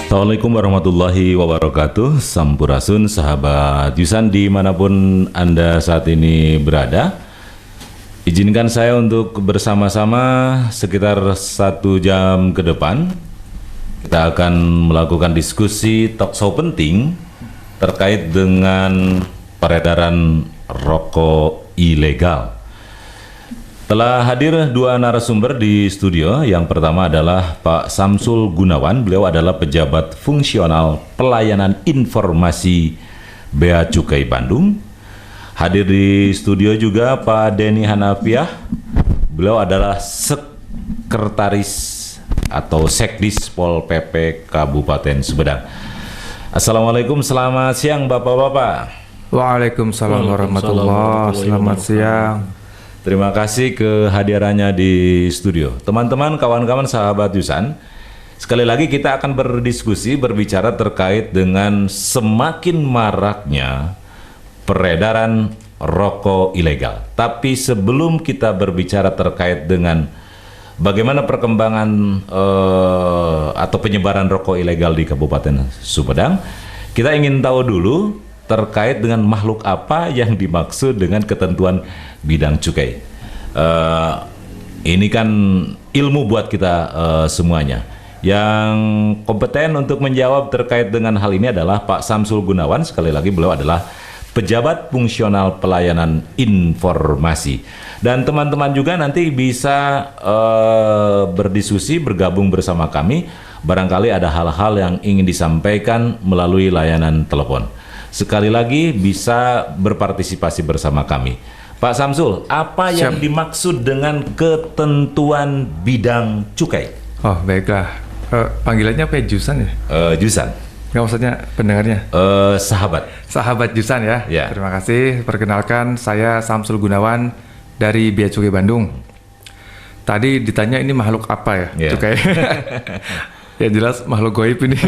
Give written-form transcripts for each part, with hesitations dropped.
Assalamualaikum warahmatullahi wabarakatuh. Sampurasun sahabat Yusan dimanapun Anda saat ini berada. Izinkan saya untuk bersama-sama sekitar 1 jam ke depan kita akan melakukan diskusi talkshow penting terkait dengan peredaran rokok ilegal. Telah hadir 2 narasumber di studio. Yang pertama adalah Pak Samsul Gunawan. Beliau adalah pejabat fungsional pelayanan informasi Bea Cukai Bandung. Hadir di studio juga Pak Denny Hanafiah. Beliau adalah sekretaris atau Sekdis Pol PP Kabupaten Sumedang. Assalamualaikum, selamat siang Bapak-bapak. Waalaikumsalam warahmatullahi wabarakatuh. Selamat siang. Terima kasih kehadirannya di studio. Teman-teman, kawan-kawan sahabat Yusan, sekali lagi kita akan berdiskusi, berbicara terkait dengan semakin maraknya peredaran rokok ilegal. Tapi sebelum kita berbicara terkait dengan bagaimana perkembangan atau penyebaran rokok ilegal di Kabupaten Sumedang, kita ingin tahu dulu terkait dengan makhluk apa yang dimaksud dengan ketentuan bidang cukai. Ini kan ilmu buat kita semuanya. Yang kompeten untuk menjawab terkait dengan hal ini adalah Pak Samsul Gunawan. Sekali lagi beliau adalah pejabat fungsional pelayanan informasi. Dan teman-teman juga nanti bisa berdiskusi, bergabung bersama kami. Barangkali ada hal-hal yang ingin disampaikan melalui layanan telepon. Sekali lagi bisa berpartisipasi bersama kami. Pak Samsul, apa yang dimaksud dengan ketentuan bidang cukai? Oh baiklah, panggilannya apa ya, Jusan ya? Jusan. Nggak, maksudnya pendengarnya? Sahabat. Sahabat Jusan ya? Ya. Terima kasih. Perkenalkan, saya Samsul Gunawan dari Bea Cukai Bandung. Tadi ditanya ini makhluk apa ya? Cukai. Ya jelas makhluk goib ini.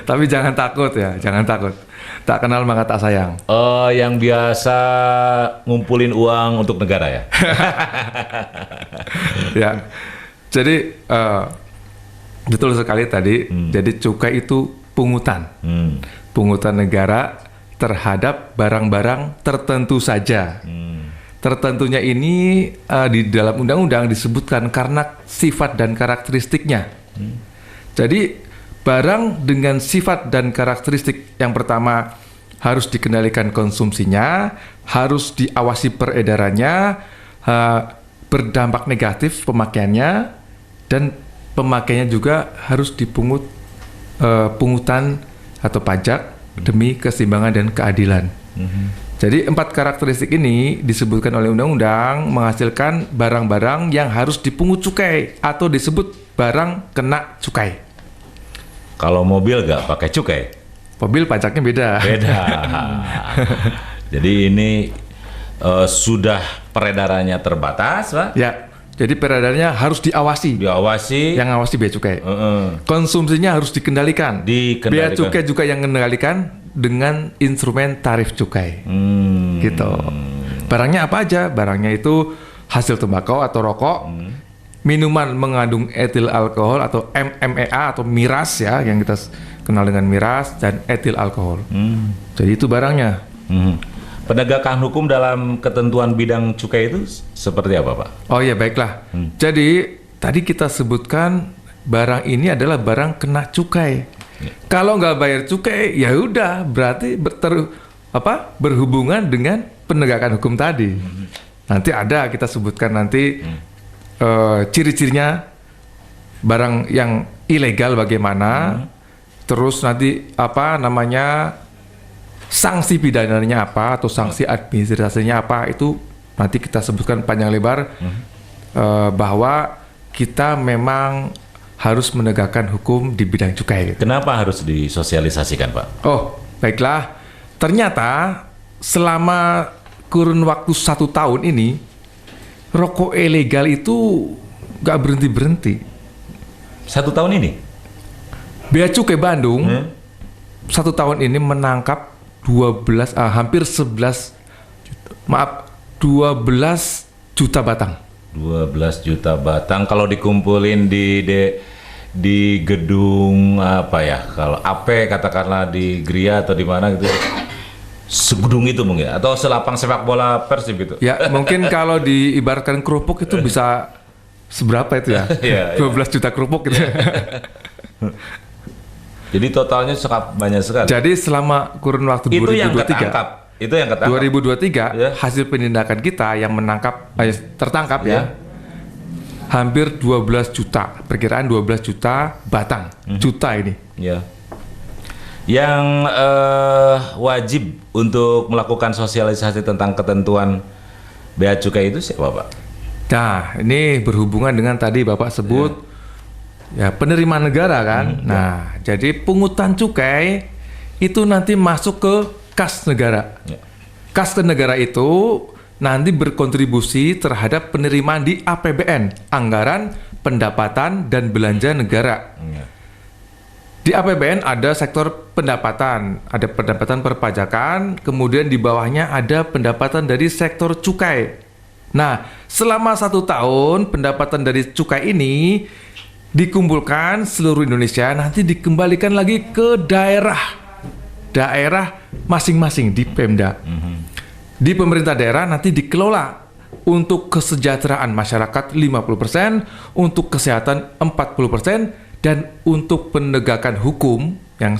Tapi jangan takut ya, jangan takut. Tak kenal maka tak sayang. Yang biasa ngumpulin uang untuk negara ya? Ya, jadi betul sekali tadi. Jadi cukai itu pungutan, pungutan negara terhadap barang-barang tertentu saja. Tertentunya ini di dalam undang-undang disebutkan karena sifat dan karakteristiknya. Jadi barang dengan sifat dan karakteristik yang pertama harus dikendalikan konsumsinya, harus diawasi peredarannya, berdampak negatif pemakaiannya, dan pemakaiannya juga harus dipungut pungutan atau pajak demi keseimbangan dan keadilan. Jadi 4 karakteristik ini disebutkan oleh undang-undang menghasilkan barang-barang yang harus dipungut cukai atau disebut barang kena cukai. Kalau mobil nggak pakai cukai? Mobil pajaknya beda. Beda. Jadi ini sudah peredarannya terbatas, Pak? Ya. Jadi peredarannya harus diawasi. Diawasi. Yang ngawasi bea cukai. Konsumsinya harus dikendalikan. Bea cukai juga yang mengendalikan dengan instrumen tarif cukai. Gitu. Barangnya apa aja? Barangnya itu hasil tembakau atau rokok, minuman mengandung etil alkohol atau MMEA atau miras ya, yang kita kenal dengan miras, dan etil alkohol. Jadi itu barangnya. Penegakan hukum dalam ketentuan bidang cukai itu seperti apa, Pak? Oh ya, baiklah. Jadi tadi kita sebutkan barang ini adalah barang kena cukai. Kalau nggak bayar cukai, ya udah berarti berhubungan dengan penegakan hukum tadi. Nanti ada kita sebutkan nanti ciri-cirinya barang yang ilegal bagaimana, terus nanti sanksi pidananya apa atau sanksi administrasinya apa, itu nanti kita sebutkan panjang lebar. Bahwa kita memang harus menegakkan hukum di bidang cukai. Kenapa harus disosialisasikan, Pak? Oh, baiklah. Ternyata selama kurun waktu 1 tahun ini, rokok ilegal itu nggak berhenti-berhenti. 1 tahun ini? Bea Cukai Bandung 1 tahun ini menangkap 12 juta batang. 12 juta batang kalau dikumpulin di di gedung apa ya, kalau AP katakanlah di Gria atau di mana gitu, segedung itu mungkin, atau selapang sepak bola Persib gitu. Ya mungkin kalau diibaratkan kerupuk itu bisa seberapa itu ya? 12 juta kerupuk gitu. Jadi totalnya sangat banyak sekali. Jadi selama kurun waktu itu 2023, yang ketangkap. Itu yang ketangkap. 2023 hasil penindakan kita yang tertangkap ya, hampir 12 juta, perkiraan 12 juta batang, juta ini. Ya. Yang wajib untuk melakukan sosialisasi tentang ketentuan bea cukai itu siapa, Pak? Nah, ini berhubungan dengan tadi Bapak sebut ya penerimaan negara kan. Nah, jadi pungutan cukai itu nanti masuk ke kas negara. Kas negara itu nanti berkontribusi terhadap penerimaan di APBN, anggaran pendapatan dan belanja negara. Di APBN ada sektor pendapatan, ada pendapatan perpajakan, kemudian di bawahnya ada pendapatan dari sektor cukai. Nah, selama 1 tahun pendapatan dari cukai ini dikumpulkan seluruh Indonesia, nanti dikembalikan lagi ke daerah masing-masing di Pemda. Di pemerintah daerah nanti dikelola untuk kesejahteraan masyarakat 50%, untuk kesehatan 40%, dan untuk penegakan hukum yang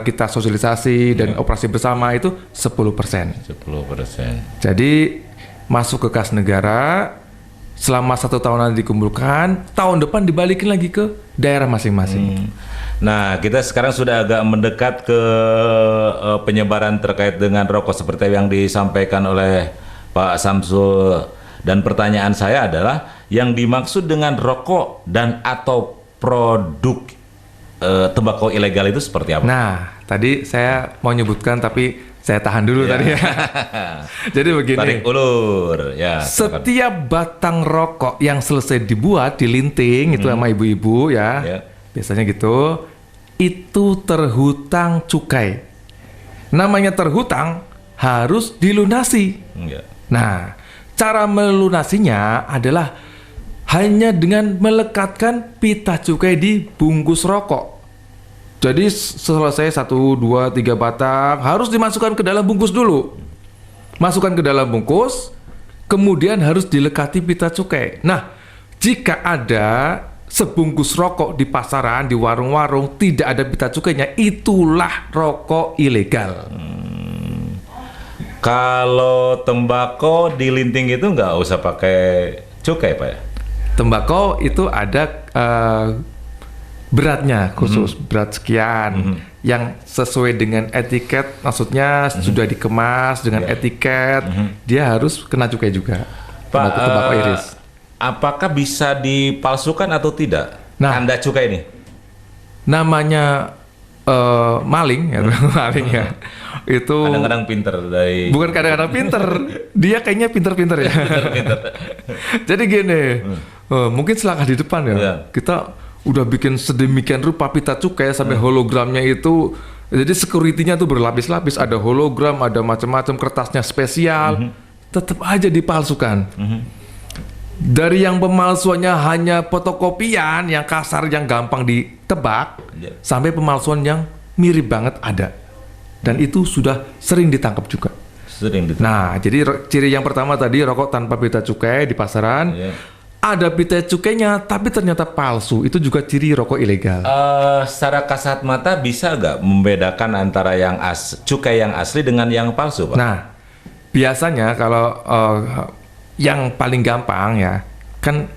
kita sosialisasi dan operasi bersama itu 10%. 10%. Jadi masuk ke kas negara, selama 1 tahun nanti dikumpulkan, tahun depan dibalikin lagi ke daerah masing-masing. Nah, kita sekarang sudah agak mendekat ke penyebaran terkait dengan rokok seperti yang disampaikan oleh Pak Samsul. Dan pertanyaan saya adalah, yang dimaksud dengan rokok dan atau produk tembakau ilegal itu seperti apa? Nah, tadi saya mau nyebutkan tapi saya tahan dulu tadi ya. Jadi begini. Tarik ulur. Ya. Setiap batang rokok yang selesai dibuat, dilinting itu sama ibu-ibu ya. Biasanya gitu. Itu terhutang cukai. Namanya terhutang harus dilunasi. Nah, cara melunasinya adalah hanya dengan melekatkan pita cukai di bungkus rokok. Jadi selesai 1, 2, 3 batang harus dimasukkan ke dalam bungkus dulu. Masukkan ke dalam bungkus, kemudian harus dilekati pita cukai. Nah, jika ada sebungkus rokok di pasaran, di warung-warung tidak ada pita cukainya, itulah rokok ilegal. Kalau tembakau dilinting itu nggak usah pakai cukai, Pak ya? Tembakau itu ada beratnya khusus, berat sekian yang sesuai dengan etiket, maksudnya sudah dikemas dengan etiket, dia harus kena cukai juga. Pak, tembakau iris. Apakah bisa dipalsukan atau tidak? Nah, tanda cukai ini? Namanya maling, maling ya. Itu kadang-kadang pinter dari. Bukan kadang-kadang pinter, dia kayaknya pinter-pinter ya. Pinter. Jadi gini, mungkin selangkah di depan ya. Kita udah bikin sedemikian rupa pita cukai sampai hologramnya itu, jadi security-nya tuh berlapis-lapis, ada hologram, ada macam-macam, kertasnya spesial, tetap aja dipalsukan. Dari yang pemalsuannya hanya fotokopian yang kasar, yang gampang ditebak, sampai pemalsuan yang mirip banget ada, dan itu sudah sering ditangkap juga. Nah, jadi ciri yang pertama tadi, rokok tanpa pita cukai di pasaran. Ada pita cukainya tapi ternyata palsu, itu juga ciri rokok ilegal. Secara kasat mata bisa nggak membedakan antara yang cukai yang asli dengan yang palsu, Pak? Nah, biasanya kalau yang paling gampang ya, kan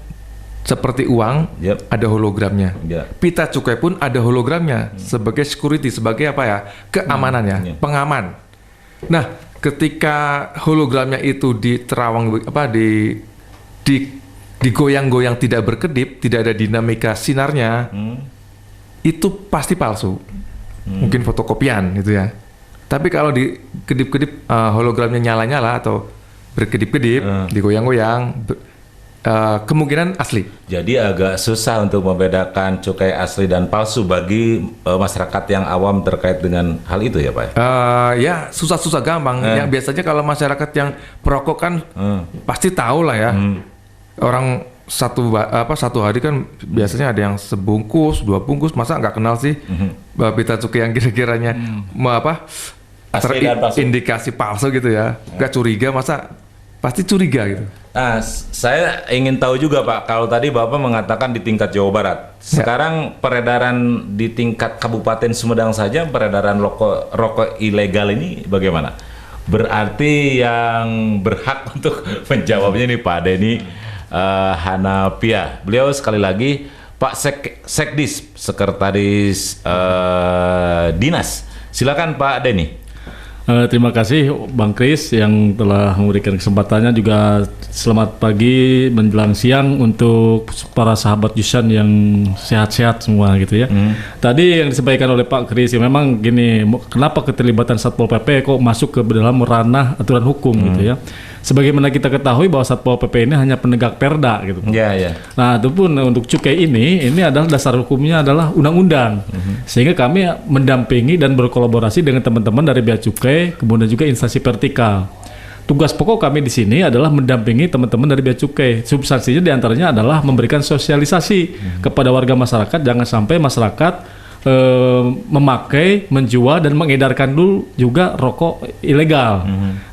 seperti uang, ada hologramnya. Pita cukai pun ada hologramnya sebagai security, sebagai apa ya, keamanan ya, pengaman. Nah, ketika hologramnya itu diterawang digoyang-goyang tidak berkedip, tidak ada dinamika sinarnya, itu pasti palsu. Mungkin fotokopian gitu ya. Tapi kalau dikedip-kedip, hologramnya nyala-nyala atau berkedip-kedip, digoyang-goyang, kemungkinan asli. Jadi agak susah untuk membedakan cukai asli dan palsu bagi masyarakat yang awam terkait dengan hal itu ya, Pak? Ya susah-susah gampang. Yang biasanya kalau masyarakat yang perokok kan pasti tahu lah ya. Orang satu hari kan biasanya ada yang sebungkus, 2 bungkus, masa nggak kenal sih pita cukai yang kira-kiranya indikasi palsu gitu ya, nggak curiga, masa pasti curiga gitu. Nah, saya ingin tahu juga Pak, kalau tadi Bapak mengatakan di tingkat Jawa Barat, sekarang peredaran di tingkat Kabupaten Sumedang saja, peredaran rokok ilegal ini bagaimana? Berarti yang berhak untuk menjawabnya nih Pak Denny Hanapia. Beliau sekali lagi Pak Sekdis, Sekretaris Dinas. Silakan Pak Denny. Terima kasih Bang Kris yang telah memberikan kesempatannya, juga selamat pagi menjelang siang untuk para sahabat Jusan yang sehat-sehat semua gitu ya. Tadi yang disampaikan oleh Pak Kris ya, memang gini, kenapa keterlibatan Satpol PP kok masuk ke dalam ranah aturan hukum gitu ya. Sebagaimana kita ketahui bahwa Satpol PP ini hanya penegak perda gitu. Iya. Nah, itu pun untuk cukai ini adalah dasar hukumnya adalah undang-undang. Sehingga kami mendampingi dan berkolaborasi dengan teman-teman dari Bea Cukai, kemudian juga instansi vertikal. Tugas pokok kami di sini adalah mendampingi teman-teman dari Bea Cukai. Substansinya diantaranya adalah memberikan sosialisasi kepada warga masyarakat, jangan sampai masyarakat memakai, menjual dan mengedarkan dulu juga rokok ilegal.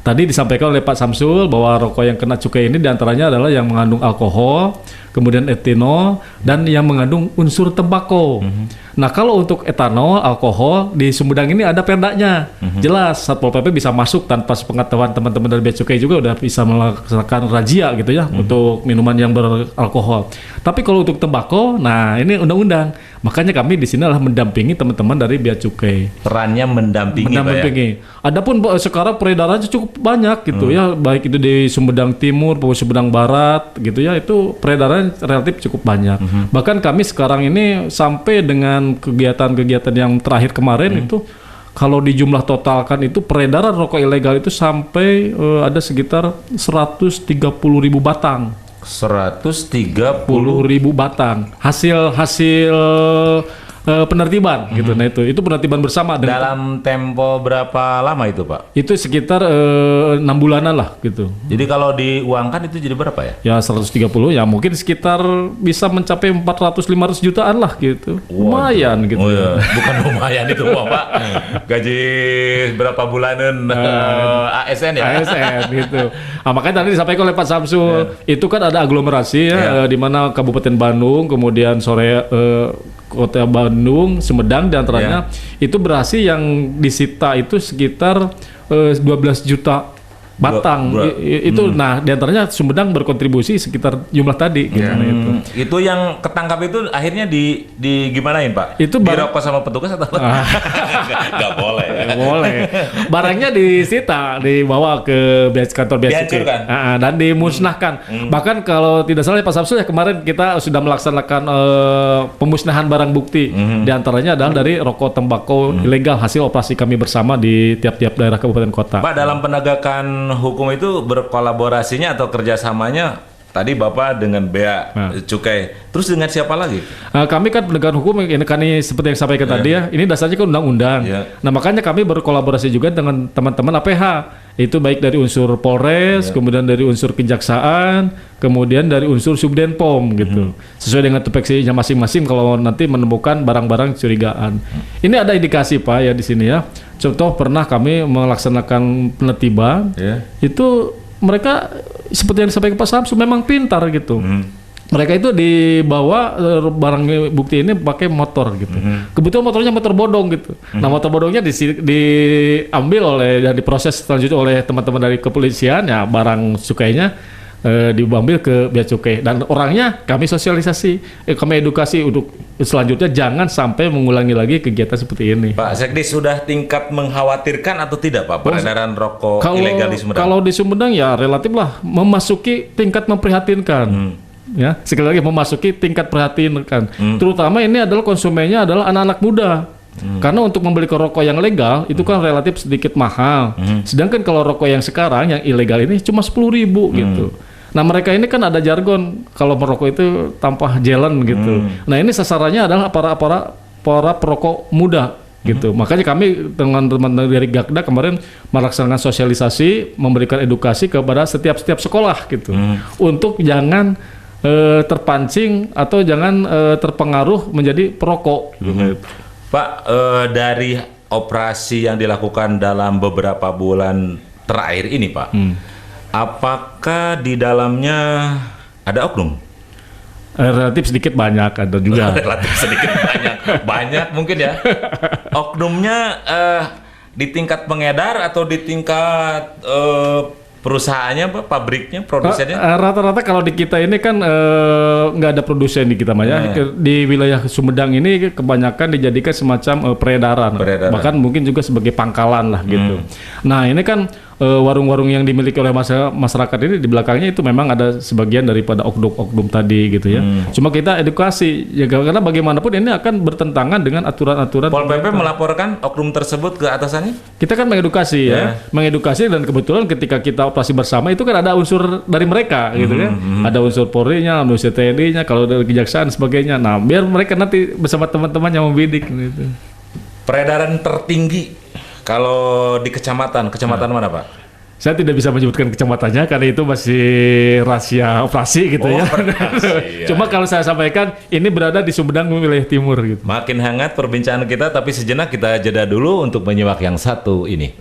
Tadi disampaikan oleh Pak Samsul bahwa rokok yang kena cukai ini diantaranya adalah yang mengandung alkohol, kemudian etanol, dan yang mengandung unsur tembakau. Nah, kalau untuk etanol, alkohol di Sumedang ini ada perdanya. Jelas Satpol PP bisa masuk tanpa sepengetahuan teman-teman dari Bea Cukai, juga udah bisa melaksanakan razia gitu ya untuk minuman yang beralkohol. Tapi kalau untuk tembakau, nah ini undang-undang. Makanya kami di sini adalah mendampingi teman-teman dari Bea Cukai. Perannya mendampingi. Pak, ya? Adapun sekarang peredarannya cukup banyak gitu ya, baik itu di Sumedang Timur, Sumedang Barat gitu ya, itu peredaran relatif cukup banyak. Bahkan kami sekarang ini sampai dengan kegiatan-kegiatan yang terakhir kemarin itu, kalau di jumlah totalkan itu peredaran rokok ilegal itu sampai ada sekitar 130.000 batang. 130.000 batang hasil penertiban gitu. Nah itu penertiban bersama dalam tempo berapa lama itu Pak? Itu sekitar 6 bulanan lah gitu. Jadi kalau diuangkan itu jadi berapa ya? Ya 130 ya mungkin sekitar bisa mencapai 400-500 jutaan lah gitu. Lumayan gitu. Oh ya, bukan lumayan itu Pak. Gaji berapa bulanan ASN ya? ASN gitu. Nah, makanya tadi disampaikan oleh Pak Samsul, itu kan ada aglomerasi ya, di mana Kabupaten Bandung, kemudian Kota Bandung, Sumedang diantaranya itu berhasil yang disita itu sekitar 12 juta batang. Itu nah diantaranya Sumedang berkontribusi sekitar jumlah tadi gitu. Itu yang ketangkap itu akhirnya di gimanain Pak? Itu dirokok sama petugas atau apa? Nggak boleh. Boleh. Barangnya disita, dibawa ke kantor Bea Cukai kan? Dan dimusnahkan. Bahkan kalau tidak salah Pak Samsul ya, kemarin kita sudah melaksanakan pemusnahan barang bukti. Diantaranya adalah dari rokok tembakau ilegal hasil operasi kami bersama di tiap-tiap daerah kabupaten kota. Pak, dalam penegakan hukum itu berkolaborasinya atau kerjasamanya tadi Bapak dengan Bea Cukai, terus dengan siapa lagi? Kami kan penegakan hukum ini kan seperti yang sampaikan tadi ya, ini dasarnya kan undang-undang. Nah makanya kami berkolaborasi juga dengan teman-teman APH, itu baik dari unsur Polres, kemudian dari unsur Kejaksaan, kemudian dari unsur Subdenpom gitu, sesuai dengan tupoksinya masing-masing kalau nanti menemukan barang-barang curigaan. Ini ada indikasi Pak ya di sini ya. Contoh pernah kami melaksanakan penertiban, itu mereka seperti yang disampaikan Pak Samsul memang pintar gitu. Mereka itu dibawa barang bukti ini pakai motor gitu. Kebetulan motornya motor bodong gitu. Nah motor bodongnya diambil dan diproses selanjutnya oleh teman-teman dari kepolisian ya, barang cukainya diambil ke Bea Cukai dan orangnya kami sosialisasi, kami edukasi untuk selanjutnya jangan sampai mengulangi lagi kegiatan seperti ini. Pak Sekdis, sudah tingkat mengkhawatirkan atau tidak Pak peredaran rokok ilegal di Sumedang? Kalau di Sumedang ya relatif lah memasuki tingkat memprihatinkan. Ya, sekali lagi memasuki tingkat prihatinkan. Terutama ini adalah konsumennya adalah anak-anak muda. Karena untuk membeli rokok yang legal itu kan relatif sedikit mahal. Sedangkan kalau rokok yang sekarang yang ilegal ini cuma 10.000 gitu. Nah mereka ini kan ada jargon kalau merokok itu tanpa jalan gitu. Nah ini sasarannya adalah para perokok muda gitu. Makanya kami dengan teman-teman dari Gakda kemarin melaksanakan sosialisasi, memberikan edukasi kepada setiap sekolah gitu, untuk jangan terpancing atau jangan terpengaruh menjadi perokok. Pak, dari operasi yang dilakukan dalam beberapa bulan terakhir ini, Pak, apakah di dalamnya ada oknum? Relatif sedikit banyak ada juga. Relatif sedikit banyak mungkin ya. Oknumnya di tingkat pengedar atau di tingkat perusahaannya, Pak, pabriknya, produsennya? Rata-rata kalau di kita ini kan nggak ada produsen di kita, di wilayah Sumedang ini kebanyakan dijadikan semacam peredaran, bahkan mungkin juga sebagai pangkalan lah gitu. Nah ini kan warung-warung yang dimiliki oleh masyarakat ini di belakangnya itu memang ada sebagian daripada oknum-oknum tadi gitu ya. Cuma kita edukasi ya, karena bagaimanapun ini akan bertentangan dengan aturan-aturan. Pol PP melaporkan oknum tersebut ke atasannya? Kita kan mengedukasi mengedukasi, dan kebetulan ketika kita operasi bersama itu kan ada unsur dari mereka gitu kan. Ada unsur Polri-nya, unsur TNI-nya, kalau dari kejaksaan sebagainya. Nah, biar mereka nanti bersama teman-teman yang membidik gitu. Peredaran tertinggi kalau di kecamatan mana, Pak? Saya tidak bisa menyebutkan kecamatannya karena itu masih rahasia operasi gitu ya. Cuma kalau saya sampaikan ini berada di Sumedang wilayah timur gitu. Makin hangat perbincangan kita, tapi sejenak kita jeda dulu untuk menyimak yang satu ini.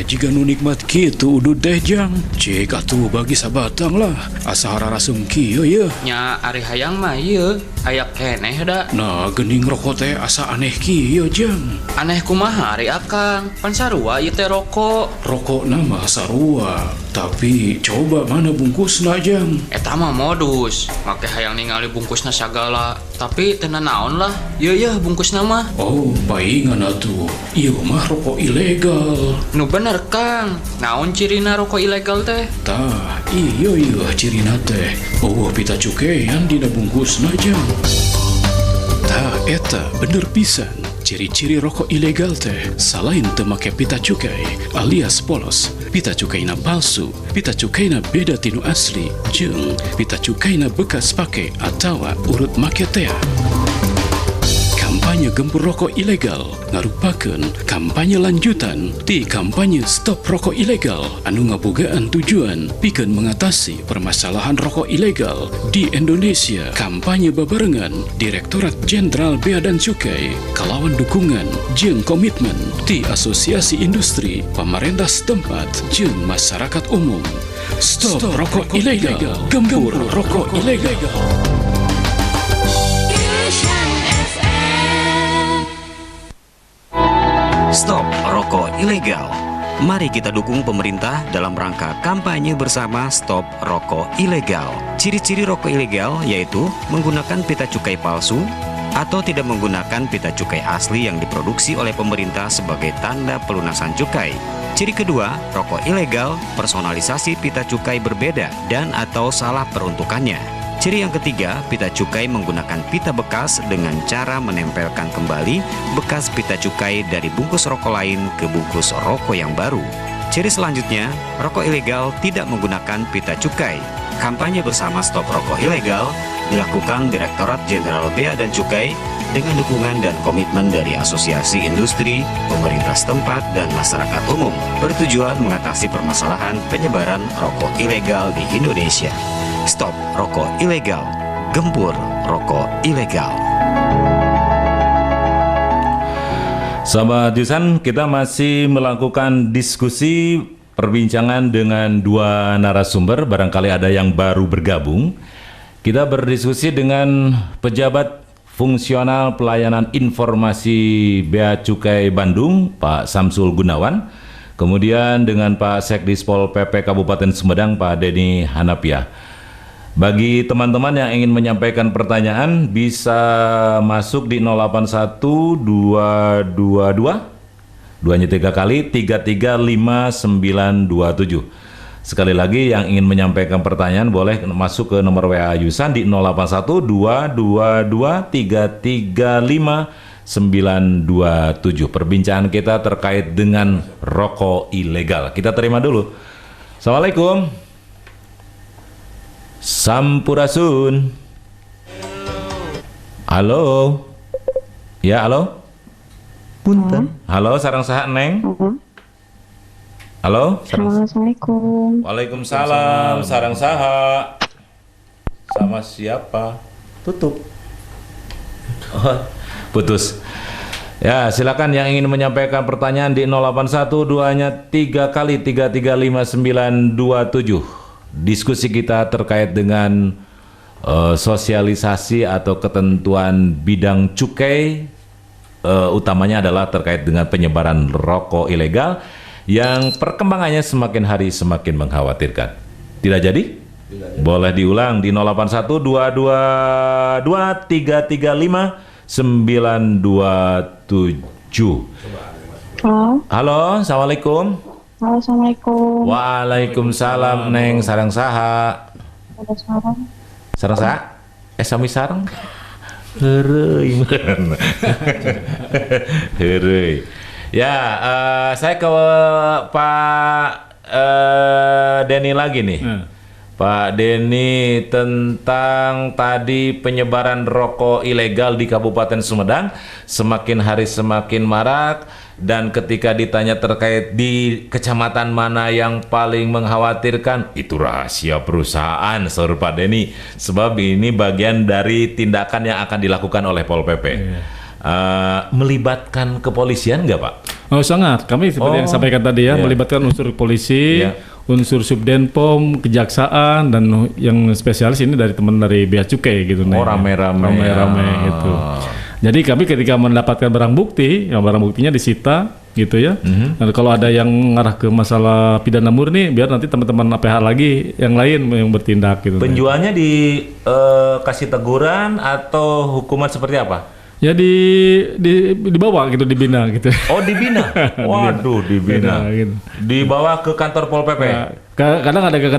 Jika nu nikmat kitu udud teh jang, cek atuh bagi sabatang lah. Asa hararasem kieu ye. Nya ari hayang mah ieu, aya keneh da. Nah, geuning rokok teh asa aneh kieu jang. Aneh kumaha ari Akang? Pan sarua ieu teh rokok. Rokokna mah sarua, tapi coba mana bungkusna jang. Eta mah modus, make hayang ningali bungkusna sagala. Tapi teu naon lah. Ieu bungkusna mah. Oh, paingan atuh. Ieu mah rokok ilegal. Nu bener Kang, naon cirina rokok ilegal teh? Tah, iya cirina teh. Pita cukean dina bungkusna jang. Tah, eta bener pisan. Ciri-ciri rokok ilegal teh selain teu make pita cukai alias polos, pita cukaina palsu, pita cukaina beda tinu asli, jeung pita cukaina bekas pake atawa urut make teh. Kampanye gempur rokok ilegal ngarupakeun kampanye lanjutan ti kampanye Stop Rokok Ilegal anu ngabogaan tujuan pikeun mengatasi permasalahan rokok ilegal di Indonesia. Kampanye babarengan Direktorat Jenderal Bea dan Cukai kalawan dukungan jeung komitmen ti Asosiasi Industri, pemerintah setempat jeung masyarakat umum. Stop Rokok Ilegal, gempur rokok ilegal. Stop Rokok Ilegal. Mari kita dukung pemerintah dalam rangka kampanye bersama Stop Rokok Ilegal. Ciri-ciri rokok ilegal yaitu menggunakan pita cukai palsu atau tidak menggunakan pita cukai asli yang diproduksi oleh pemerintah sebagai tanda pelunasan cukai. Ciri kedua, rokok ilegal personalisasi pita cukai berbeda dan atau salah peruntukannya. Ciri yang ketiga, pita cukai menggunakan pita bekas dengan cara menempelkan kembali bekas pita cukai dari bungkus rokok lain ke bungkus rokok yang baru. Ciri selanjutnya, rokok ilegal tidak menggunakan pita cukai. Kampanye bersama Stop Rokok Ilegal dilakukan Direktorat Jenderal Bea dan Cukai dengan dukungan dan komitmen dari Asosiasi Industri, pemerintah setempat, dan masyarakat umum, bertujuan mengatasi permasalahan penyebaran rokok ilegal di Indonesia. Stop Rokok Ilegal, gempur rokok ilegal. Sahabat Jusan, kita masih melakukan diskusi perbincangan dengan dua narasumber. Barangkali ada yang baru bergabung. Kita berdiskusi dengan pejabat fungsional pelayanan informasi Bea Cukai Bandung, Pak Samsul Gunawan. Kemudian dengan Pak Sekdispol PP Kabupaten Sumedang, Pak Denny Hanapiah. Bagi teman-teman yang ingin menyampaikan pertanyaan bisa masuk di 081 222 2-nya 3 kali 335927. Sekali lagi yang ingin menyampaikan pertanyaan boleh masuk ke nomor WA Yusan di 081 222 335927. Perbincangan kita terkait dengan rokok ilegal. Kita terima dulu. Assalamualaikum. Sampurasun. Halo. Ya, halo. Punten. Halo, sareng saha Neng? Halo? Halo, Assalamualaikum. Waalaikumsalam. Sarang saha. Sama siapa? Tutup. Oh, putus. Ya, silakan yang ingin menyampaikan pertanyaan di 081 2-nya 3 kali 335927. Diskusi kita terkait dengan sosialisasi atau ketentuan bidang cukai, utamanya adalah terkait dengan penyebaran rokok ilegal yang perkembangannya semakin hari semakin mengkhawatirkan. Tidak jadi? Boleh diulang di 081 222 335 927. Halo, Assalamualaikum. Halo, Assalamualaikum. Waalaikumsalam, Neng. Sarang saha? Ada sarang. Sarang saha? Sami sarang? Heureuy. Heureuy. Ya, saya ke Pak Denny lagi nih. Pak Denny, tentang tadi penyebaran rokok ilegal di Kabupaten Sumedang semakin hari semakin marak, dan ketika ditanya terkait di kecamatan mana yang paling mengkhawatirkan, itu rahasia perusahaan, sahur Pak Denny, sebab ini bagian dari tindakan yang akan dilakukan oleh Pol PP. Melibatkan kepolisian nggak, Pak? Oh, sangat. Kami seperti yang sampaikan tadi ya, melibatkan unsur polisi, unsur Subdenpom, kejaksaan, dan yang spesialis ini dari teman dari Bea Cukai gitu. Rame-rame gitu. Jadi kami ketika mendapatkan barang bukti, yang barang buktinya disita gitu ya. Dan kalau ada yang mengarah ke masalah pidana murni, biar nanti teman-teman APH lagi yang lain yang bertindak gitu. Penjualnya dikasih teguran atau hukuman seperti apa? Ya dibawa gitu, dibina gitu. Oh, dibina. Waduh, dibina. Gitu. Dibawa ke kantor Pol PP. Nah, kadang ada ke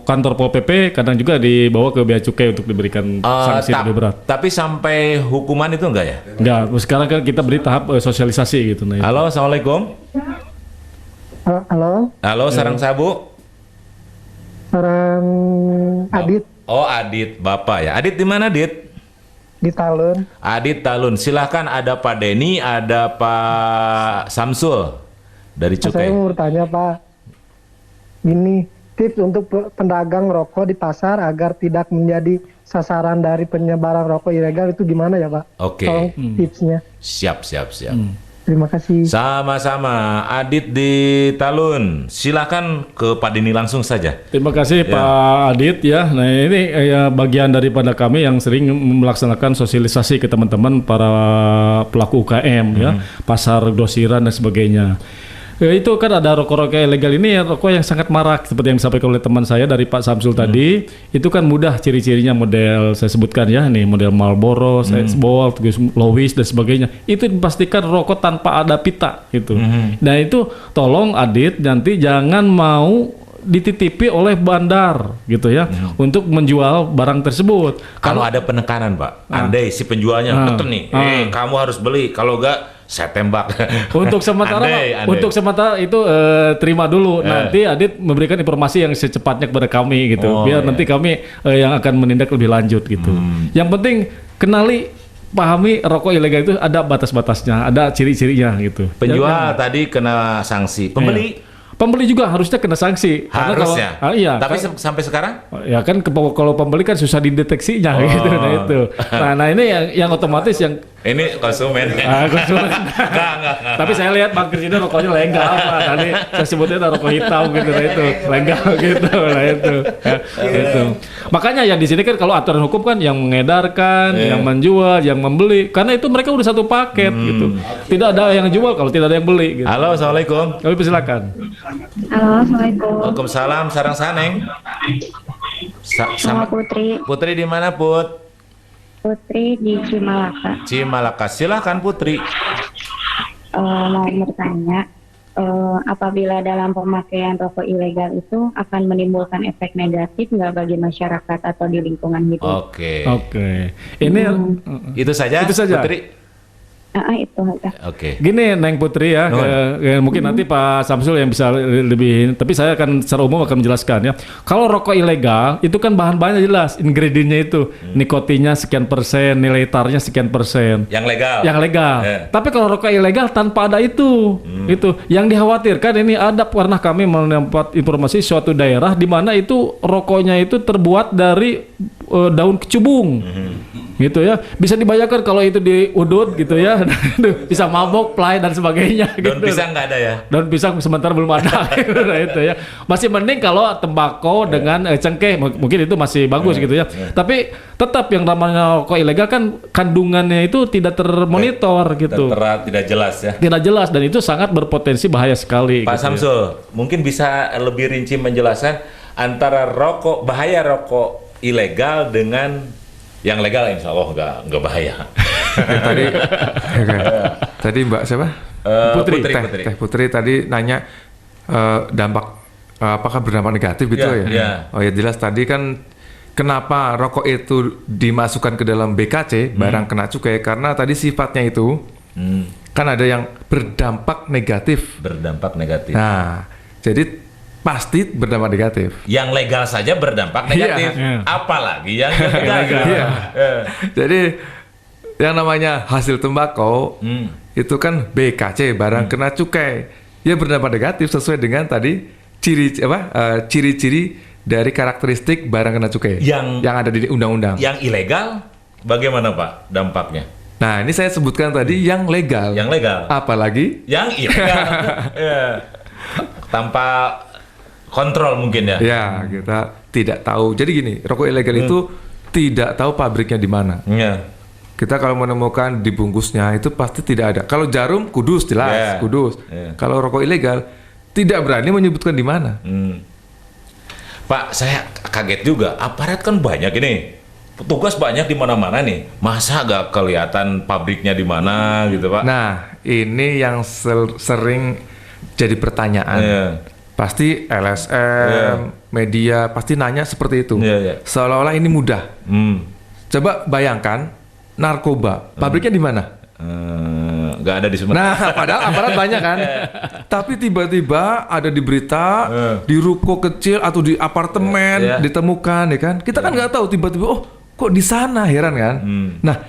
kantor Pol PP, kadang juga dibawa ke Bea Cukai untuk diberikan sanksi lebih berat. Tapi sampai hukuman itu enggak ya? Enggak, sekarang kan kita beri tahap sosialisasi gitu. Nah, halo, Assalamualaikum. Halo. Halo, sarang sabu. Sarang Adit. Oh, Adit, Bapak ya. Adit di mana, Adit? Di Talun. Adit Talun. Silahkan, ada Pak Denny, ada Pak Samsul dari Cukai. Saya mau bertanya, Pak. Gini, tips untuk pedagang rokok di pasar agar tidak menjadi sasaran dari penyebaran rokok ilegal itu gimana ya, Pak? Oke. Tolong tipsnya. Siap. Terima kasih. Sama-sama. Adit di Talun. Silakan ke Pak Denny langsung saja. terima kasih Pak Adit ya. Nah ini ya bagian daripada kami yang sering melaksanakan sosialisasi ke teman-teman para pelaku UKM ya, pasar grosiran dan sebagainya. Itu kan ada rokok-rokok ilegal ini ya, rokok yang sangat marak seperti yang disampaikan oleh teman saya dari Pak Samsul tadi. Itu kan mudah ciri-cirinya, model saya sebutkan ya, nih model Marlboro, Bolt, Lowis dan sebagainya. Itu dipastikan rokok tanpa ada pita gitu. Nah itu tolong Adit nanti jangan mau dititipi oleh bandar gitu ya untuk menjual barang tersebut. Kalau ada penekanan, Pak, andai si penjualnya betul nih, kamu harus beli, kalau enggak saya tembak. Untuk sementara andai. Untuk sementara itu terima dulu. Nanti Adit memberikan informasi yang secepatnya kepada kami gitu. Biar nanti kami yang akan menindak lebih lanjut gitu. Yang penting kenali, pahami rokok ilegal itu ada batas-batasnya, ada ciri-cirinya gitu. Penjual tadi kena sanksi, Pembeli juga harusnya kena sanksi. Harusnya. Karena kalau, iya. Tapi sampai sekarang? Ya kan kalau pembeli kan susah dideteksinya gitu. Nah itu. Nah ini yang otomatis yang ini konsumen. Konsumen. Enggak. Tapi saya lihat Bang Kris ini rokoknya legal Pak. Tadi saya sebutnya rokok hitam gitu, nah itu legal gitu, nah itu. Ya, gitu. Makanya ya di sini kan kalau aturan hukum kan yang mengedarkan, yang menjual, yang membeli, karena itu mereka udah satu paket gitu. Tidak ada yang jual kalau tidak ada yang beli. Gitu. Halo, Assalamualaikum. Kami persilakan. Halo, Assalamualaikum. Waalaikumsalam, sarang saneng. Sama Putri. Putri di mana, Put? Putri di Cimalaka. Cimalaka, silahkan Putri. Mau bertanya, apabila dalam pemakaian rokok ilegal itu akan menimbulkan efek negatif nggak bagi masyarakat atau di lingkungan hidup? Oke. Ini Itu saja, Itu saja. Putri. Itu aja. Oke. Gini Neng Putri ya, mungkin nanti Pak Samsul yang bisa lebih, tapi saya akan secara umum akan menjelaskan ya. Kalau rokok ilegal itu kan bahan-bahannya jelas, ingredientnya itu nikotinnya sekian persen, nilai tarnya sekian persen. Yang legal. Yang legal. Tapi kalau rokok ilegal tanpa ada itu, yang dikhawatirkan ini ada pernah kami mendapat informasi suatu daerah di mana itu rokoknya itu terbuat dari daun kecubung. Gitu ya, bisa dibayangkan kalau itu diudut gitu ya, bisa mabok, play dan sebagainya. Daun gitu. pisang nggak ada ya? Daun pisang sementara belum ada, gitu, itu ya. Masih mending kalau tembakau dengan cengkeh, mungkin itu masih bagus gitu ya. Tapi tetap yang namanya rokok ilegal kan kandungannya itu tidak termonitor gitu. Tidak jelas ya. Tidak jelas dan itu sangat berpotensi bahaya sekali. Pak gitu Samsul, mungkin bisa lebih rinci menjelaskan antara bahaya rokok ilegal dengan yang legal, insya Allah nggak bahaya. Tadi Mbak siapa? Putri. Teh Putri tadi nanya dampak apakah berdampak negatif gitu ya? Oh ya jelas tadi kan kenapa rokok itu dimasukkan ke dalam BKC barang kena cukai karena tadi sifatnya itu kan ada yang berdampak negatif. Berdampak negatif. Nah jadi pasti berdampak negatif. Yang legal saja berdampak negatif, apalagi yang ilegal. Jadi yang namanya hasil tembakau itu kan BKC barang kena cukai, ya berdampak negatif sesuai dengan tadi ciri-ciri dari karakteristik barang kena cukai yang ada di undang-undang. Yang ilegal bagaimana Pak dampaknya? Nah ini saya sebutkan tadi yang legal. Yang legal. Apalagi yang ilegal. Tanpa kontrol mungkin ya. Ya, kita tidak tahu. Jadi gini, rokok ilegal itu tidak tahu pabriknya di mana. Kita kalau menemukan di bungkusnya itu pasti tidak ada. Kalau jarum kudus jelas, kudus. Kalau rokok ilegal tidak berani menyebutkan di mana. Pak, saya kaget juga. Aparat kan banyak ini. Petugas banyak di mana-mana nih. Masa gak kelihatan pabriknya di mana gitu, Pak? Nah, ini yang sering jadi pertanyaan. Pasti LSM, media pasti nanya seperti itu. Seolah-olah ini mudah. Coba bayangkan narkoba, pabriknya di mana? Nggak ada di Sumatera. Nah, padahal aparat banyak kan. Tapi tiba-tiba ada di berita, di ruko kecil atau di apartemen ditemukan, ya kan? Kita kan nggak tahu tiba-tiba, oh kok di sana, heran kan? Nah,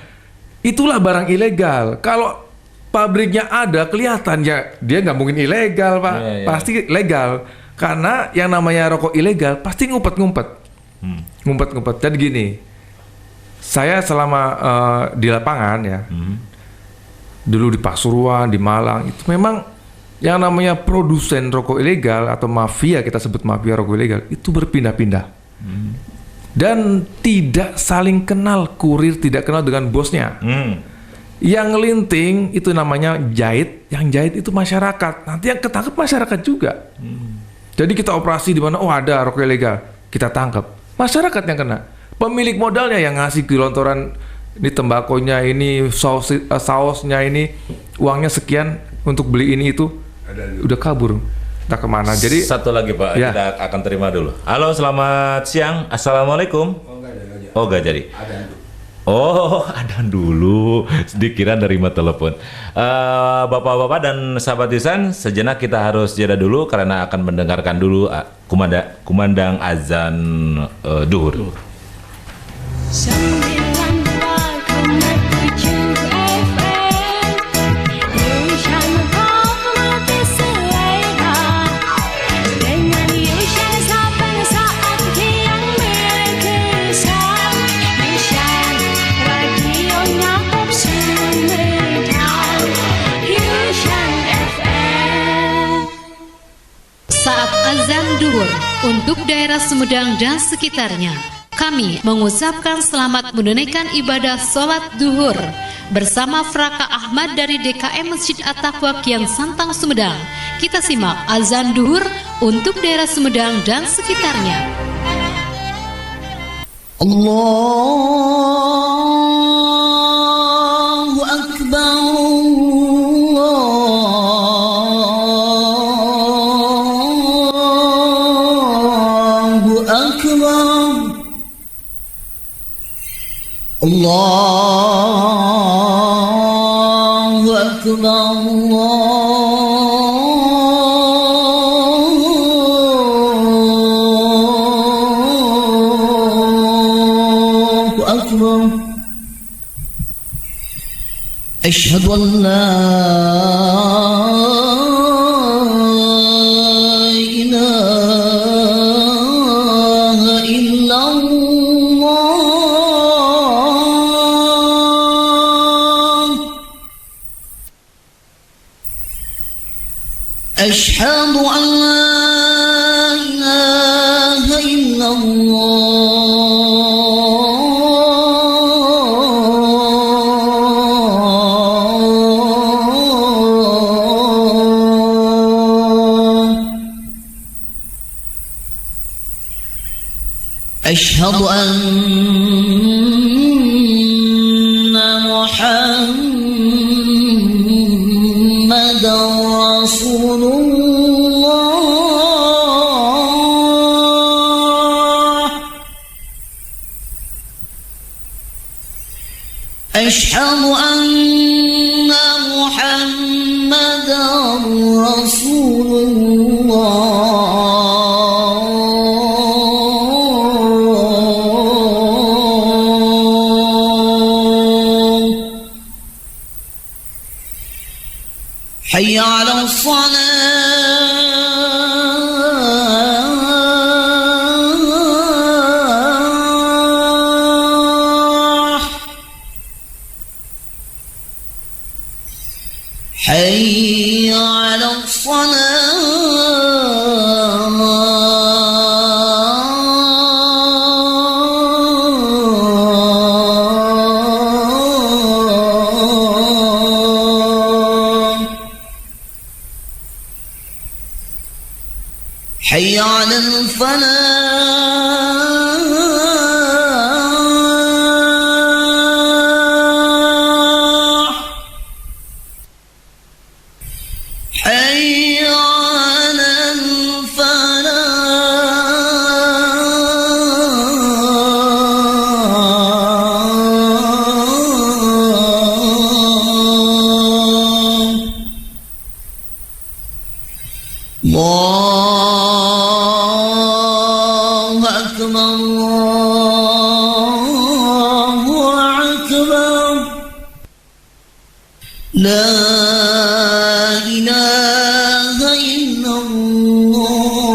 itulah barang ilegal. Kalau pabriknya ada, kelihatan ya dia nggak mungkin ilegal Pak, pasti legal. Karena yang namanya rokok ilegal pasti ngumpet-ngumpet. Jadi gini, saya selama di lapangan ya, dulu di Pasuruan, di Malang, itu memang yang namanya produsen rokok ilegal atau mafia, kita sebut mafia rokok ilegal, itu berpindah-pindah. Dan tidak saling kenal, kurir tidak kenal dengan bosnya. Yang ngelinting itu namanya jahit, yang jahit itu masyarakat. Nanti yang ketangkep masyarakat juga. Jadi kita operasi di mana, oh ada rokok ilegal, kita tangkap. Masyarakat yang kena. Pemilik modalnya yang ngasih gelontoran, ini tembakonya, ini sausnya, ini uangnya sekian untuk beli ini itu, udah kabur. Entah kemana. Jadi satu lagi Pak, kita akan terima dulu. Halo, selamat siang. Assalamualaikum. Oh nggak jadi. Oh, adan dulu. Dikira nerima telepon. Bapak-bapak dan sahabat Ihsan, sejenak kita harus jeda dulu karena akan mendengarkan dulu kumandang azan duhur. Saat azan duhur untuk daerah Sumedang dan sekitarnya, kami mengucapkan selamat menunaikan ibadah sholat duhur bersama Fraka Ahmad dari DKM Masjid At-Taqwa Kian Santang Sumedang. Kita simak azan duhur untuk daerah Sumedang dan sekitarnya. Allahu Akbar. Allahu أشهد أن لا إله إلا الله أشهد أن لا إله إلا أشهد أن محمدا رسول الله أشهد أن محمدا رسول حي على الصلاة حي على حي على الفلاح حي على الفلاح الله أكبر الله أكبر لا إله إلا الله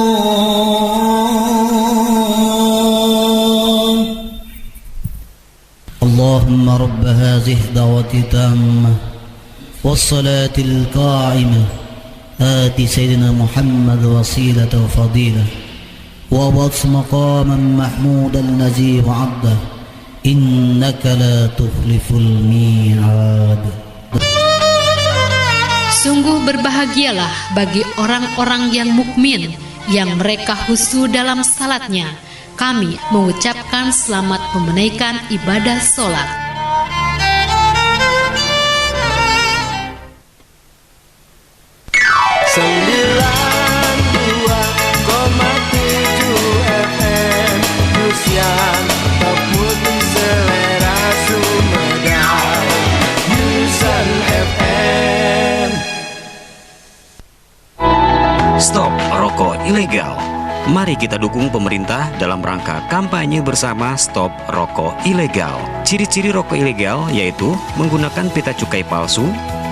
اللهم رب هذه الدعوة التامة والصلاة القائمة آت سيدنا محمد وسيلة وفضيلة وابعث مقاما محمودا الذي وعده إنك لا تخلف الميعاد. Sungguh berbahagialah bagi orang-orang yang mukmin yang mereka khusyuk dalam salatnya. Kami mengucapkan selamat menunaikan ibadah sholat. Stop rokok ilegal. Mari kita dukung pemerintah dalam rangka kampanye bersama Stop Rokok Ilegal. Ciri-ciri rokok ilegal yaitu menggunakan pita cukai palsu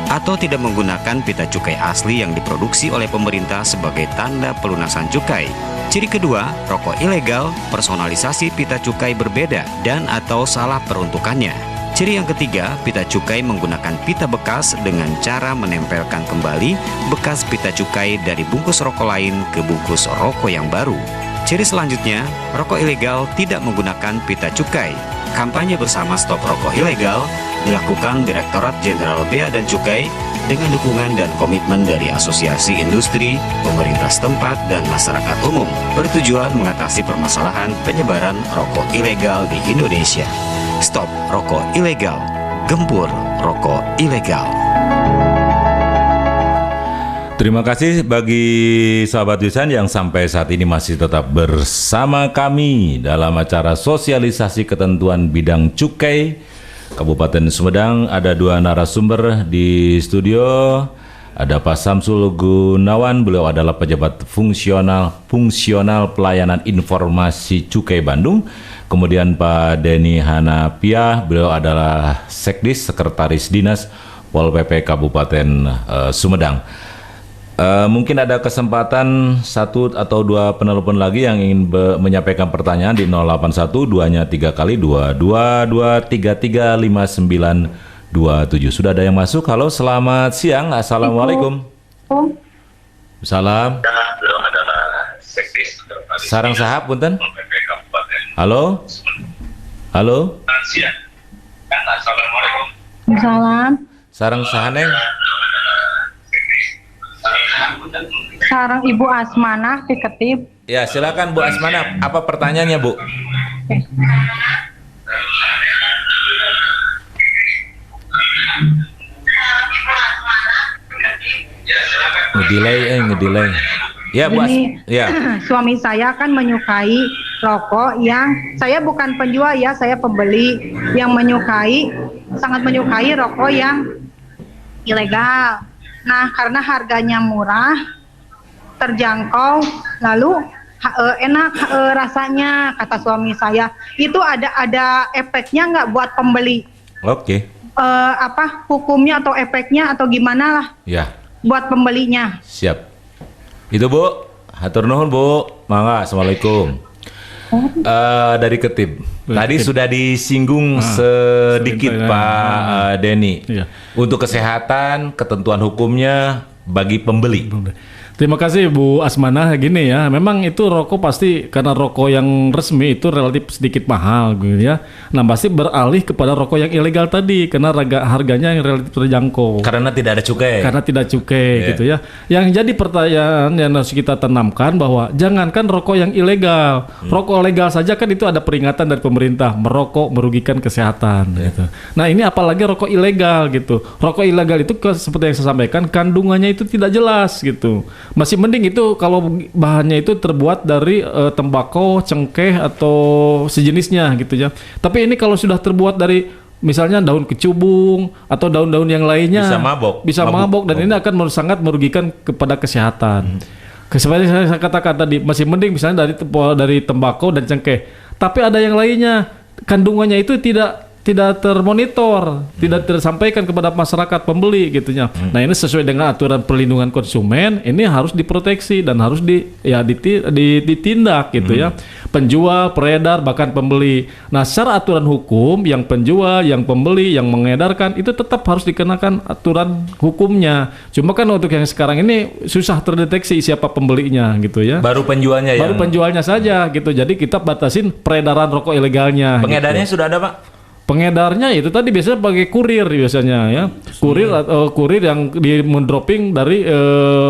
atau tidak menggunakan pita cukai asli yang diproduksi oleh pemerintah sebagai tanda pelunasan cukai. Ciri kedua, rokok ilegal personalisasi pita cukai berbeda dan atau salah peruntukannya. Ciri yang ketiga, pita cukai menggunakan pita bekas dengan cara menempelkan kembali bekas pita cukai dari bungkus rokok lain ke bungkus rokok yang baru. Ciri selanjutnya, rokok ilegal tidak menggunakan pita cukai. Kampanye bersama Stop Rokok Ilegal dilakukan Direktorat Jenderal Bea dan Cukai dengan dukungan dan komitmen dari asosiasi industri, pemerintah setempat, dan masyarakat umum, bertujuan mengatasi permasalahan penyebaran rokok ilegal di Indonesia. Stop Rokok Ilegal, gempur rokok ilegal. Terima kasih bagi sahabat Yusan yang sampai saat ini masih tetap bersama kami dalam acara sosialisasi ketentuan bidang cukai Kabupaten Sumedang. Ada 2 narasumber di studio. Ada Pak Samsul Gunawan, beliau adalah pejabat fungsional pelayanan informasi Cukai Bandung. Kemudian Pak Denny Hanapiah, beliau adalah Sekdis, Sekretaris Dinas Pol PP Kabupaten Sumedang. Mungkin ada kesempatan 1 atau 2 penelpon lagi yang ingin menyampaikan pertanyaan di 081 2-nya 3 kali 222335927. Sudah ada yang masuk. Halo, selamat siang. Assalamualaikum. Salam. Sarang sahab punten. Halo. Halo. Salam. Sarang sahaneng. Sarang Ibu Asmanah di Ketib. Ya, silakan Bu Asmanah. Apa pertanyaannya, Bu? Ngedelay. Ya, Bu ya. Suami saya kan menyukai rokok yang saya bukan penjual ya, saya pembeli yang sangat menyukai rokok yang ilegal. Nah, karena harganya murah, terjangkau, lalu enak rasanya, kata suami saya. Itu ada efeknya nggak buat pembeli? Oke. Hukumnya atau efeknya atau gimana lah? Ya. Buat pembelinya. Siap. Itu Bu, hatur nuhun Bu. Mangga, Assalamualaikum. Dari Ketib. Tadi sudah disinggung sedikit Pak Denny. Iya. Untuk kesehatan, ketentuan hukumnya bagi pembeli. Terima kasih Bu Asmanah. Gini ya, memang itu rokok pasti karena rokok yang resmi itu relatif sedikit mahal gitu ya. Nah, pasti beralih kepada rokok yang ilegal tadi karena harganya yang relatif terjangkau. Karena tidak ada cukai. Gitu ya. Yang jadi pertanyaan yang harus kita tanamkan bahwa jangankan rokok yang ilegal, rokok legal saja kan itu ada peringatan dari pemerintah, merokok merugikan kesehatan gitu. Nah, ini apalagi rokok ilegal gitu. Rokok ilegal itu seperti yang saya sampaikan kandungannya itu tidak jelas gitu. Masih mending itu kalau bahannya itu terbuat dari tembakau, cengkeh atau sejenisnya gitu ya. Tapi ini kalau sudah terbuat dari misalnya daun kecubung atau daun-daun yang lainnya bisa mabok dan ini akan sangat merugikan kepada kesehatan. Seperti saya katakan tadi, masih mending misalnya dari tembakau dan cengkeh. Tapi ada yang lainnya, kandungannya itu tidak termonitor, tidak tersampaikan kepada masyarakat pembeli gitunya. Nah, ini sesuai dengan aturan perlindungan konsumen, ini harus diproteksi dan harus ditindak gitu ya. Penjual, peredar, bahkan pembeli. Nah, secara aturan hukum yang penjual, yang pembeli, yang mengedarkan itu tetap harus dikenakan aturan hukumnya. Cuma kan untuk yang sekarang ini susah terdeteksi siapa pembelinya gitu ya. Baru penjualnya saja gitu. Jadi kita batasin peredaran rokok ilegalnya. Pengedarnya gitu. Sudah ada, Pak? Pengedarnya itu tadi biasanya pakai kurir biasanya ya. Kurir yang mendropping dari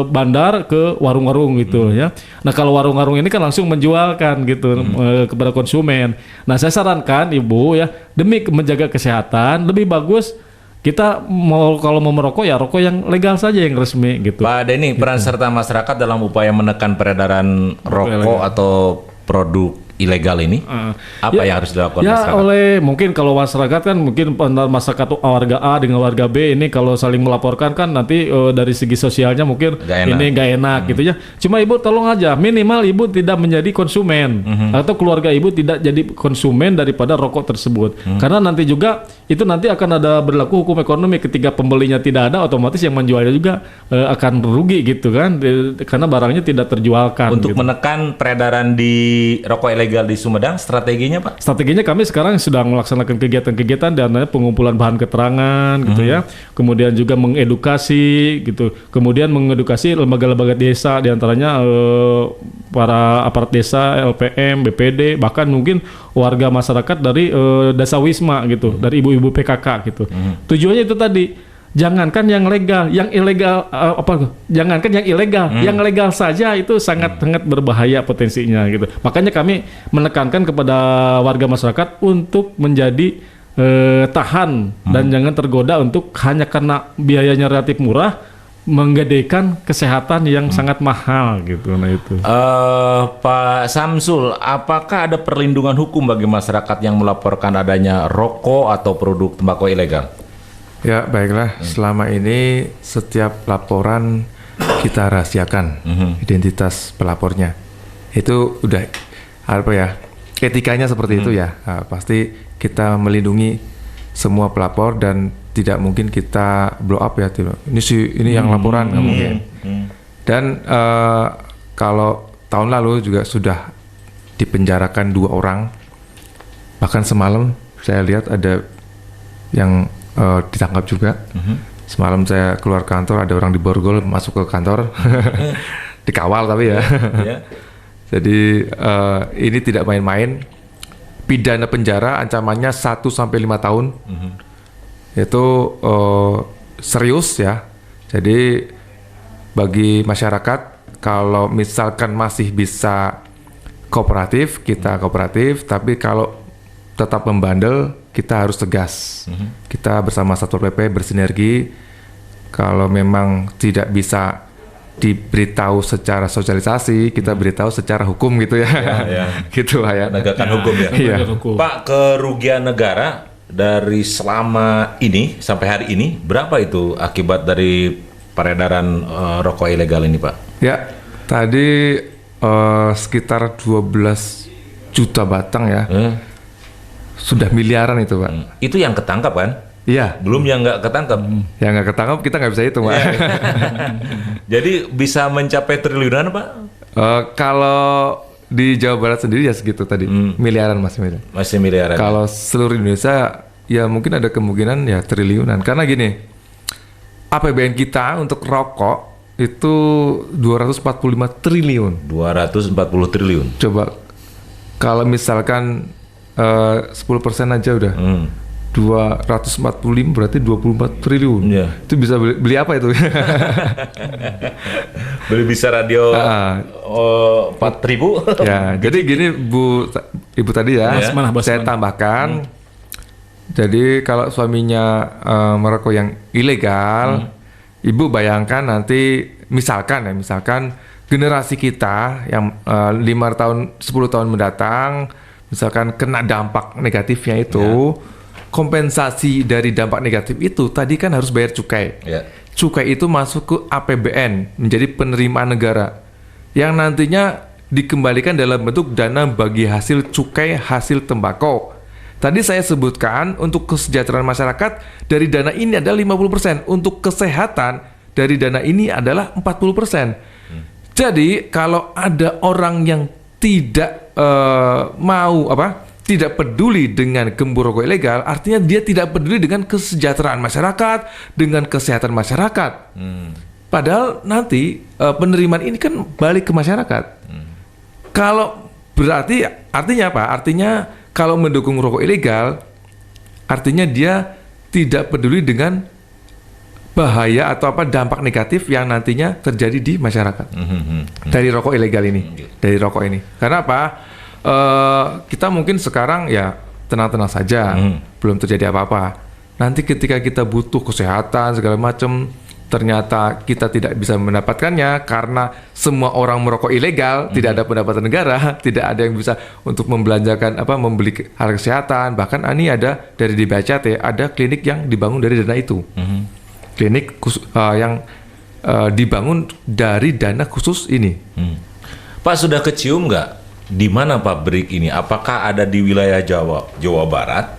bandar ke warung-warung gitu ya. Nah, kalau warung-warung ini kan langsung menjualkan gitu kepada konsumen. Nah, saya sarankan Ibu ya, demi menjaga kesehatan lebih bagus kita kalau mau merokok ya rokok yang legal saja, yang resmi gitu. Pak Denny, peran serta masyarakat dalam upaya menekan peredaran rokok atau produk ilegal ini, apa yang harus dilakukan masyarakat? Mungkin kalau masyarakat kan mungkin masyarakat warga A dengan warga B ini kalau saling melaporkan kan nanti dari segi sosialnya mungkin ini nggak enak gitu ya. Cuma Ibu tolong aja minimal Ibu tidak menjadi konsumen atau keluarga Ibu tidak jadi konsumen daripada rokok tersebut. Karena nanti juga itu nanti akan ada berlaku hukum ekonomi ketika pembelinya tidak ada, otomatis yang menjualnya juga akan rugi gitu kan, karena barangnya tidak terjualkan. Untuk menekan peredaran di rokok ilegal di Sumedang, strateginya Pak? Strateginya kami sekarang sedang melaksanakan kegiatan-kegiatan dan pengumpulan bahan keterangan gitu ya. Kemudian juga mengedukasi gitu. Kemudian mengedukasi lembaga-lembaga desa, diantaranya para aparat desa, LPM, BPD, bahkan mungkin warga masyarakat dari Desa Wisma gitu, dari ibu-ibu PKK gitu. Tujuannya itu tadi, jangankan yang legal, yang ilegal jangankan yang ilegal, yang legal saja itu sangat berbahaya potensinya gitu. Makanya kami menekankan kepada warga masyarakat untuk menjadi tahan dan jangan tergoda untuk hanya karena biayanya relatif murah menggadekan kesehatan yang sangat mahal gitu. Nah itu. Pak Samsul, apakah ada perlindungan hukum bagi masyarakat yang melaporkan adanya rokok atau produk tembakau ilegal? Ya baiklah, selama ini setiap laporan kita rahasiakan identitas pelapornya. Itu udah apa ya, etikanya seperti itu ya. Nah, pasti kita melindungi semua pelapor dan tidak mungkin kita blow up ya, ini yang laporan nggak mungkin. Dan kalau tahun lalu juga sudah dipenjarakan 2 orang, bahkan semalam saya lihat ada yang ditangkap juga. Semalam saya keluar kantor, ada orang di Borgol masuk ke kantor, dikawal tapi ya. Jadi ini tidak main-main. Pidana penjara ancamannya 1 sampai 5 tahun. Itu serius ya. Jadi bagi masyarakat, kalau misalkan masih bisa kooperatif, kita kooperatif. Tapi kalau tetap membandel, kita harus tegas. Kita bersama Satpol PP bersinergi. Kalau memang tidak bisa diberitahu secara sosialisasi, kita beritahu secara hukum gitu ya. Gitu ya. Penegakan hukum ya. Pak, kerugian negara dari selama ini sampai hari ini berapa itu akibat dari peredaran rokok ilegal ini, Pak? Ya, tadi sekitar 12 juta batang ya. Sudah miliaran itu, Pak. Itu yang ketangkap kan? Iya. Belum yang nggak ketangkap. Yang nggak ketangkap kita nggak bisa hitung, Pak. Jadi bisa mencapai triliunan, Pak? Kalau di Jawa Barat sendiri ya segitu tadi, miliaran masih miliaran. Kalau seluruh Indonesia ya mungkin ada kemungkinan ya triliunan. Karena gini, APBN kita untuk rokok itu 245 triliun. 240 triliun. Coba kalau misalkan 10% aja udah 245 berarti 24 triliun. Itu bisa beli apa itu? Beli bisa radio 4.000. Ya, jadi gini Ibu tadi ya, saya tambahkan. Jadi kalau suaminya merokok yang ilegal, Ibu bayangkan nanti misalkan generasi kita yang 5 tahun 10 tahun mendatang misalkan kena dampak negatifnya itu, kompensasi dari dampak negatif itu tadi kan harus bayar cukai. Cukai itu masuk ke APBN menjadi penerimaan negara yang nantinya dikembalikan dalam bentuk dana bagi hasil cukai hasil tembakau. Tadi saya sebutkan untuk kesejahteraan masyarakat dari dana ini adalah 50%, untuk kesehatan dari dana ini adalah 40%. Jadi kalau ada orang yang tidak tidak peduli dengan gembur rokok ilegal, artinya dia tidak peduli dengan kesejahteraan masyarakat, dengan kesehatan masyarakat. Padahal nanti penerimaan ini kan balik ke masyarakat. Kalau berarti artinya apa? Artinya kalau mendukung rokok ilegal, artinya dia tidak peduli dengan bahaya atau dampak negatif yang nantinya terjadi di masyarakat dari rokok ilegal ini, dari rokok ini. Karena apa? Kita mungkin sekarang ya tenang-tenang saja, belum terjadi apa-apa. Nanti ketika kita butuh kesehatan segala macam, ternyata kita tidak bisa mendapatkannya karena semua orang merokok ilegal, tidak ada pendapatan negara, tidak ada yang bisa untuk membelanjakan membeli hal kesehatan. Bahkan ini ada dari di BCT ada klinik yang dibangun dari dana itu. Klinik yang dibangun dari dana khusus ini. Pak, sudah kecium nggak di mana pabrik ini? Apakah ada di wilayah Jawa Barat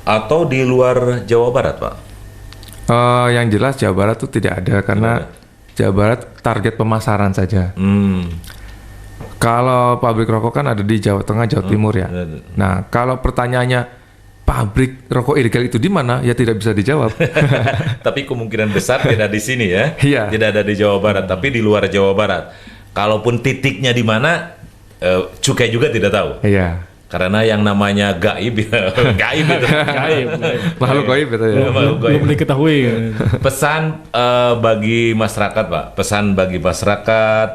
atau di luar Jawa Barat, Pak? Yang jelas Jawa Barat itu tidak ada karena Jawa Barat target pemasaran saja. Kalau pabrik rokok kan ada di Jawa Tengah, Jawa Timur ya. Nah, kalau pertanyaannya pabrik rokok ilegal itu di mana? Ya tidak bisa dijawab. Tapi kemungkinan besar tidak di sini ya. Iya. Tidak ada di Jawa Barat, tapi di luar Jawa Barat. Kalaupun titiknya di mana, cukai juga tidak tahu. Iya. Karena yang namanya gaib itu. Makhluk gaib itu ya. Belum diketahui. Pesan bagi masyarakat, Pak. Pesan bagi masyarakat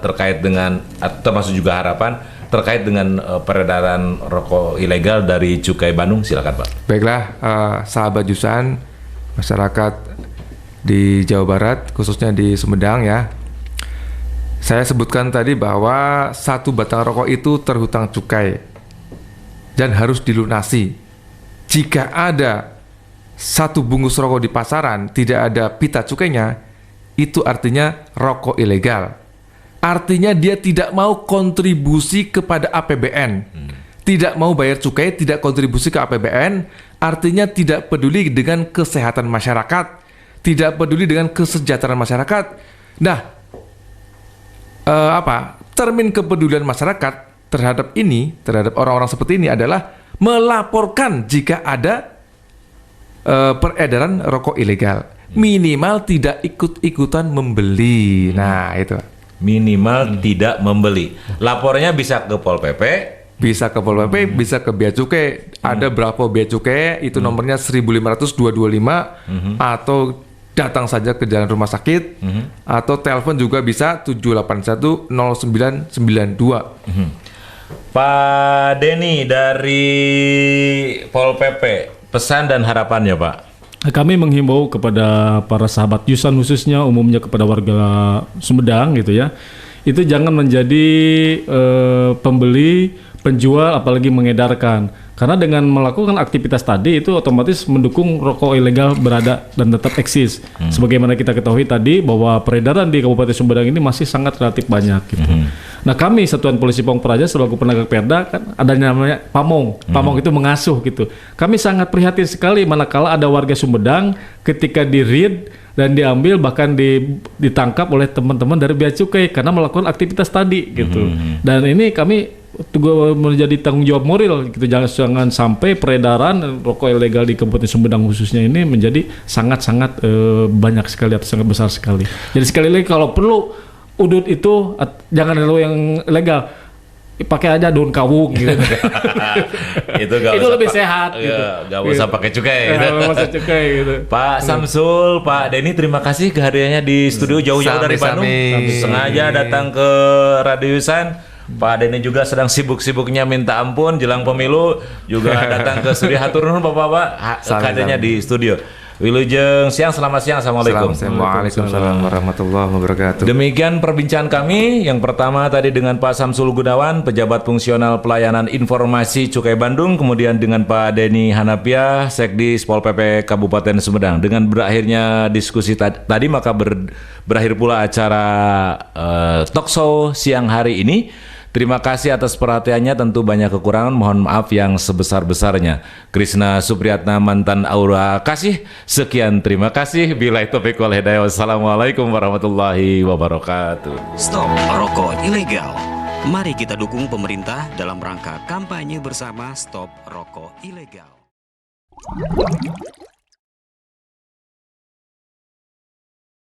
terkait dengan, termasuk juga harapan terkait dengan peredaran rokok ilegal dari Cukai Bandung, silakan, Pak. Baiklah, sahabat Jusan, masyarakat di Jawa Barat, khususnya di Sumedang ya. Saya sebutkan tadi bahwa satu batang rokok itu terhutang cukai dan harus dilunasi. Jika ada satu bungkus rokok di pasaran tidak ada pita cukainya, itu artinya rokok ilegal. Artinya dia tidak mau kontribusi kepada APBN, tidak mau bayar cukai, tidak kontribusi ke APBN, artinya tidak peduli dengan kesehatan masyarakat, tidak peduli dengan kesejahteraan masyarakat. Nah, termin kepedulian masyarakat terhadap orang-orang seperti ini adalah melaporkan jika ada peredaran rokok ilegal. Minimal tidak ikut-ikutan membeli. Nah, itu. Minimal tidak membeli. Lapornya bisa ke Pol PP, bisa ke Pol PP, bisa ke Bea Cukai. Ada berapa Bea Cukai, itu nomornya 1.500-225, atau datang saja ke jalan rumah sakit, atau telepon juga bisa 781-0992. Pak Denny dari Pol PP, pesan dan harapannya Pak. Kami menghimbau kepada para sahabat Yusan khususnya, umumnya kepada warga Sumedang gitu ya, itu jangan menjadi pembeli, penjual, apalagi mengedarkan. Karena dengan melakukan aktivitas tadi itu otomatis mendukung rokok ilegal berada dan tetap eksis. Sebagaimana kita ketahui tadi bahwa peredaran di Kabupaten Sumedang ini masih sangat relatif banyak gitu. Nah, kami Satuan Polisi Pamong Praja selaku penegak perda kan ada namanya Pamong. Pamong itu mengasuh gitu. Kami sangat prihatin sekali manakala ada warga Sumedang ketika di-read dan diambil bahkan ditangkap oleh teman-teman dari Bea Cukai karena melakukan aktivitas tadi gitu. Dan ini kami menjadi tanggung jawab moral gitu, jangan sampai peredaran rokok ilegal di Kabupaten Sumedang khususnya ini menjadi sangat-sangat banyak sekali atau sangat besar sekali. Jadi sekali lagi kalau perlu udut itu jangan lo yang legal, pakai aja daun kawung gitu. itu lebih sehat gitu. Gak usah pakai cukai gitu. Pak Samsul, Pak Denny, terima kasih kehadirannya di studio jauh-jauh dari Bandung. Sengaja datang ke Radio Yusan. Pak Denny juga sedang sibuk-sibuknya minta ampun jelang pemilu, juga datang ke studio. Hatur nuhun Bapak-bapak hadirnya di studio. Wilujeng siang, selamat siang, assalamualaikum. Waalaikumsalam warahmatullahi wabarakatuh. Demikian perbincangan kami. Yang pertama tadi dengan Pak Samsul Gunawan, pejabat fungsional pelayanan informasi Cukai Bandung, kemudian dengan Pak Denny Hanapiah, Sekdis Pol PP Kabupaten Sumedang. Dengan berakhirnya diskusi tadi maka berakhir pula acara talkshow siang hari ini. Terima kasih atas perhatiannya, tentu banyak kekurangan, mohon maaf yang sebesar-besarnya. Krishna Supriyatna, mantan Aura Kasih, sekian terima kasih. Billahi taufiq wal hidayah. Wassalamualaikum warahmatullahi wabarakatuh. Stop rokok ilegal. Mari kita dukung pemerintah dalam rangka kampanye bersama Stop Rokok Ilegal.